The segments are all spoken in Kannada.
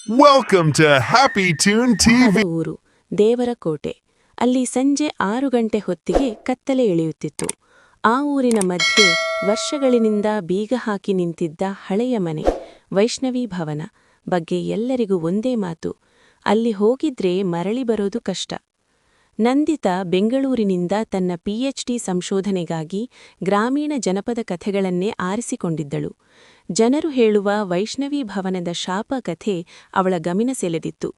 Welcome to Happy Tune TV. ಊರು ದೇವರ ಕೋಟೆ. ಅಲ್ಲಿ ಸಂಜೆ 6 ಗಂಟೆ ಹೊತ್ತಿಗೆ ಕತ್ತಲೆ ಇಳಿಯುತ್ತಿತ್ತು. ಆ ಊರಿನ ಮಧ್ಯೆ ವರ್ಷಗಳಿನಿಂದ ಬೀಗ ಹಾಕಿ ನಿಂತಿದ್ದ ಹಳೆಯ ಮನೆ ವೈಷ್ಣವಿ ಭವನ ಬಗ್ಗೆ ಎಲ್ಲರಿಗೂ ಒಂದೇ ಮಾತು: ಅಲ್ಲಿ ಹೋಗಿದ್ರೆ ಮರಳಿ ಬರೋದು ಕಷ್ಟ. ನಂದಿತಾ ಬೆಂಗಳೂರಿನಿಂದ ತನ್ನ PhD ಸಂಶೋಧನೆಗಾಗಿ ಗ್ರಾಮೀಣ ಜನಪದ ಕಥೆಗಳನ್ನೇ ಆರಿಸಿಕೊಂಡಿದ್ದಳು. ಜನರು ಹೇಳುವ ವೈಷ್ಣವಿ ಭವನದ ಶಾಪ ಕಥೆ ಅವಳ ಗಮನ ಸೆಳೆದಿತ್ತು.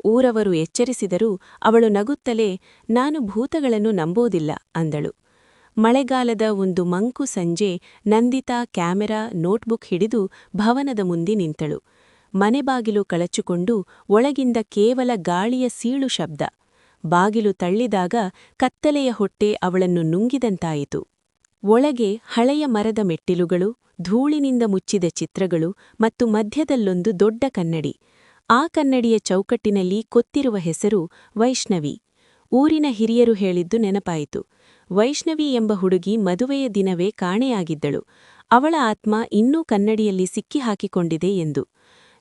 ಊರವರು ಎಚ್ಚರಿಸಿದರೂ ಅವಳು ನಗುತ್ತಲೇ "ನಾನು ಭೂತಗಳನ್ನು ನಂಬೋದಿಲ್ಲ" ಅಂದಳು. ಮಳೆಗಾಲದ ಒಂದು ಮಂಕು ಸಂಜೆ ನಂದಿತಾ ಕ್ಯಾಮೆರಾ ನೋಟ್ಬುಕ್ ಹಿಡಿದು ಭವನದ ಮುಂದೆ ನಿಂತಳು. ಮನೆಬಾಗಿಲು ಕಳಚಿಕೊಂಡು ಒಳಗಿಂದ ಕೇವಲ ಗಾಳಿಯ ಸೀಳು ಶಬ್ದ. ಬಾಗಿಲು ತಳ್ಳಿದಾಗ ಕತ್ತಲೆಯ ಹೊಟ್ಟೆ ಅವಳನ್ನು ನುಂಗಿದಂತಾಯಿತು. ಒಳಗೆ ಹಳೆಯ ಮರದ ಮೆಟ್ಟಿಲುಗಳು, ಧೂಳಿನಿಂದ ಮುಚ್ಚಿದ ಚಿತ್ರಗಳು ಮತ್ತು ಮಧ್ಯದಲ್ಲೊಂದು ದೊಡ್ಡ ಕನ್ನಡಿ. ಆ ಕನ್ನಡಿಯ ಚೌಕಟ್ಟಿನಲ್ಲಿ ಕೊತ್ತಿರುವ ಹೆಸರು ವೈಷ್ಣವಿ. ಊರಿನ ಹಿರಿಯರು ಹೇಳಿದ್ದು ನೆನಪಾಯಿತು. ವೈಷ್ಣವಿ ಎಂಬ ಹುಡುಗಿ ಮದುವೆಯ ದಿನವೇ ಕಾಣೆಯಾಗಿದ್ದಳು. ಅವಳ ಆತ್ಮ ಇನ್ನೂ ಕನ್ನಡಿಯಲ್ಲಿ ಸಿಕ್ಕಿಹಾಕಿಕೊಂಡಿದೆ ಎಂದು.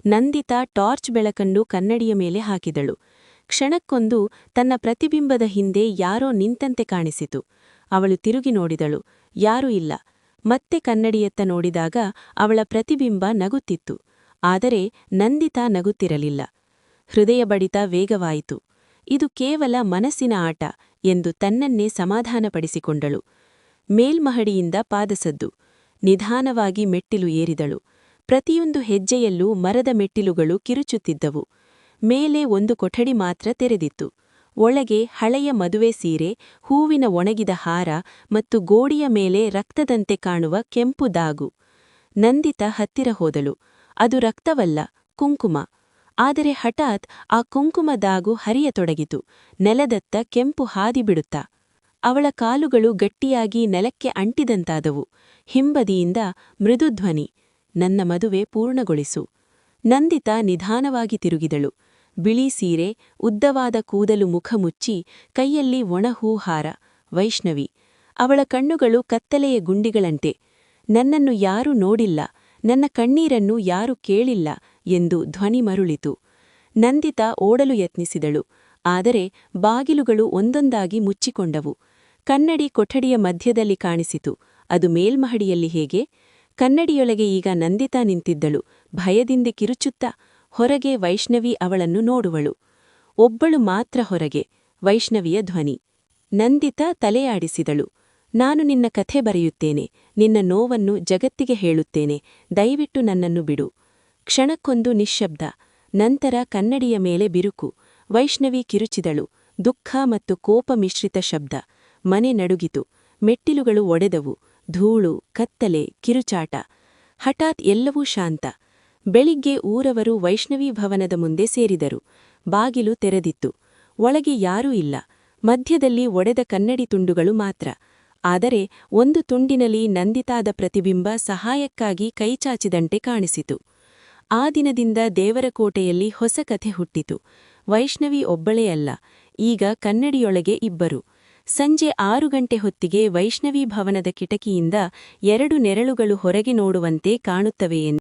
ನಂದಿತಾ ಟಾರ್ಚ್ ಬೆಳಕನ್ನು ಕನ್ನಡಿಯ ಮೇಲೆ ಹಾಕಿದಳು. ಕ್ಷಣಕ್ಕೊಂದು ತನ್ನ ಪ್ರತಿಬಿಂಬದ ಹಿಂದೆ ಯಾರೋ ನಿಂತಂತೆ ಕಾಣಿಸಿತು. ಅವಳು ತಿರುಗಿ ನೋಡಿದಳು. ಯಾರೂ ಇಲ್ಲ. ಮತ್ತೆ ಕನ್ನಡಿಯತ್ತ ನೋಡಿದಾಗ ಅವಳ ಪ್ರತಿಬಿಂಬ ನಗುತ್ತಿತ್ತು. ಆದರೆ ನಂದಿತಾ ನಗುತ್ತಿರಲಿಲ್ಲ. ಹೃದಯ ಬಡಿತ ವೇಗವಾಯಿತು. ಇದು ಕೇವಲ ಮನಸ್ಸಿನ ಆಟ ಎಂದು ತನ್ನನ್ನೇ ಸಮಾಧಾನಪಡಿಸಿಕೊಂಡಳು. ಮೇಲ್ಮಹಡಿಯಿಂದ ಪಾದಸದ್ದು. ನಿಧಾನವಾಗಿ ಮೆಟ್ಟಿಲು ಏರಿದಳು. ಪ್ರತಿಯೊಂದು ಹೆಜ್ಜೆಯಲ್ಲೂ ಮರದ ಮೆಟ್ಟಿಲುಗಳು ಕಿರುಚುತ್ತಿದ್ದವು. ಮೇಲೆ ಒಂದು ಕೊಠಡಿ ಮಾತ್ರ ತೆರೆದಿತ್ತು. ಒಳಗೆ ಹಳೆಯ ಮದುವೆ ಸೀರೆ, ಹೂವಿನ ಒಣಗಿದ ಹಾರ ಮತ್ತು ಗೋಡೆಯ ಮೇಲೆ ರಕ್ತದಂತೆ ಕಾಣುವ ಕೆಂಪು ದಾಗು. ನಂದಿತಾ ಹತ್ತಿರ ಹೋದಳು. ಅದು ರಕ್ತವಲ್ಲ, ಕುಂಕುಮ. ಆದರೆ ಹಠಾತ್ ಆ ಕುಂಕುಮ ದಾಗು ಹರಿಯತೊಡಗಿತು, ನೆಲದತ್ತ ಕೆಂಪು ಹಾದಿ ಬಿಡುತ್ತಾ. ಅವಳ ಕಾಲುಗಳು ಗಟ್ಟಿಯಾಗಿ ನೆಲಕ್ಕೆ ಅಂಟಿದಂತಾದವು. ಹಿಂಬದಿಯಿಂದ ಮೃದುಧ್ವನಿ: "ನನ್ನ ಮದುವೆ ಪೂರ್ಣಗೊಳಿಸು." ನಂದಿತಾ ನಿಧಾನವಾಗಿ ತಿರುಗಿದಳು. ಬಿಳಿ ಸೀರೆ, ಉದ್ದವಾದ ಕೂದಲು ಮುಖ ಮುಚ್ಚಿ, ಕೈಯಲ್ಲಿ ಒಣಹೂ ಹಾರ. ವೈಷ್ಣವಿ. ಅವಳ ಕಣ್ಣುಗಳು ಕತ್ತಲೆಯ ಗುಂಡಿಗಳಂತೆ. "ನನ್ನನ್ನು ಯಾರೂ ನೋಡಿಲ್ಲ, ನನ್ನ ಕಣ್ಣೀರನ್ನು ಯಾರೂ ಕೇಳಿಲ್ಲ" ಎಂದು ಧ್ವನಿ ಮರುಳಿತು. ನಂದಿತಾ ಓಡಲು ಯತ್ನಿಸಿದಳು. ಆದರೆ ಬಾಗಿಲುಗಳು ಒಂದೊಂದಾಗಿ ಮುಚ್ಚಿಕೊಂಡವು. ಕನ್ನಡಿ ಕೊಠಡಿಯ ಮಧ್ಯದಲ್ಲಿ ಕಾಣಿಸಿತು. ಅದು ಮೇಲ್ಮಹಡಿಯಲ್ಲಿ ಹೇಗೆ? ಕನ್ನಡಿಯೊಳಗೆ ಈಗ ನಂದಿತಾ ನಿಂತಿದ್ದಳು, ಭಯದಿಂದ ಕಿರುಚುತ್ತಾ. ಹೊರಗೆ ವೈಷ್ಣವಿ ಅವಳನ್ನು ನೋಡುವಳು. ಒಬ್ಬಳು ಮಾತ್ರ ಹೊರಗೆ. ವೈಷ್ಣವಿಯ ಧ್ವನಿ. ನಂದಿತಾ ತಲೆಯಾಡಿಸಿದಳು. "ನಾನು ನಿನ್ನ ಕಥೆ ಬರೆಯುತ್ತೇನೆ, ನಿನ್ನ ನೋವನ್ನು ಜಗತ್ತಿಗೆ ಹೇಳುತ್ತೇನೆ, ದಯವಿಟ್ಟು ನನ್ನನ್ನು ಬಿಡು." ಕ್ಷಣಕ್ಕೊಂದು ನಿಶ್ಶಬ್ದ. ನಂತರ ಕನ್ನಡಿಯ ಮೇಲೆ ಬಿರುಕು. ವೈಷ್ಣವಿ ಕಿರುಚಿದಳು. ದುಃಖ ಮತ್ತು ಕೋಪ ಮಿಶ್ರಿತ ಶಬ್ದ. ಮನೆ ನಡುಗಿತು. ಮೆಟ್ಟಿಲುಗಳು ಒಡೆದವು. ಧೂಳು, ಕತ್ತಲೆ, ಕಿರುಚಾಟ. ಹಠಾತ್ ಎಲ್ಲವೂ ಶಾಂತ. ಬೆಳಿಗ್ಗೆ ಊರವರು ವೈಷ್ಣವಿ ಭವನದ ಮುಂದೆ ಸೇರಿದರು. ಬಾಗಿಲು ತೆರೆದಿತ್ತು. ಒಳಗೆ ಯಾರೂ ಇಲ್ಲ. ಮಧ್ಯದಲ್ಲಿ ಒಡೆದ ಕನ್ನಡಿ ತುಂಡುಗಳು ಮಾತ್ರ. ಆದರೆ ಒಂದು ತುಂಡಿನಲ್ಲಿ ನಂದಿತಾದ ಪ್ರತಿಬಿಂಬ ಸಹಾಯಕ್ಕಾಗಿ ಕೈಚಾಚಿದಂತೆ ಕಾಣಿಸಿತು. ಆ ದಿನದಿಂದ ದೇವರಕೋಟೆಯಲ್ಲಿ ಹೊಸ ಕಥೆ ಹುಟ್ಟಿತು. ವೈಷ್ಣವಿ ಒಬ್ಬಳೇ ಅಲ್ಲ, ಈಗ ಕನ್ನಡಿಯೊಳಗೆ ಇಬ್ಬರು. ಸಂಜೆ 6 ಗಂಟೆ ಹೊತ್ತಿಗೆ ವೈಷ್ಣವಿ ಭವನದ ಕಿಟಕಿಯಿಂದ 2 ನೆರಳುಗಳು ಹೊರಗೆ ನೋಡುವಂತೆ ಕಾಣುತ್ತವೆ ಎಂದು